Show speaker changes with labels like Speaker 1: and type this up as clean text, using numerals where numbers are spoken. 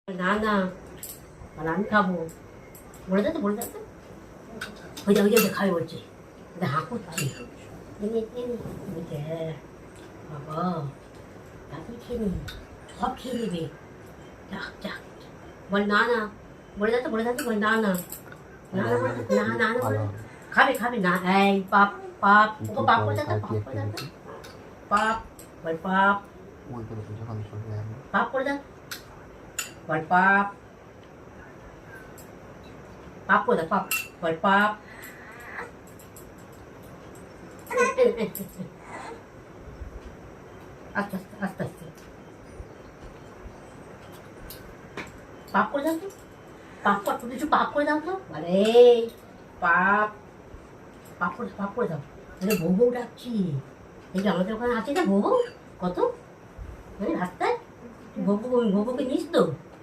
Speaker 1: না না মানে আমি খাবো বলে যাচ্ছে ওই যে খাবে বলছে হাঁ করছি বাবা তাড়াতাড়ি খেয়ে নি সব খেয়ে নেবে যাক যাক বল না না বলে যাচ্ছে বল না না না না না না না খাবে খাবে না এই পাপ পাপ ওকে পাপ করে যাচ্ছে পাপ বল পাপ পাপ করে যাচ্ছে বল পাপ পাপ করে দে পাপ বল পাপ আস্তে আস্তে আস্তে আস্তে পাপ করে দাও তো পাপ কর তুমি কিছু পাপ করে দাও তো আরে পাপ পাপ করে দাও আরে বউ বউ ডাকছি এই যে আমাদের ওখানে আছে না বউ বউ কত রাস্তায় বউ বউকে নিস তো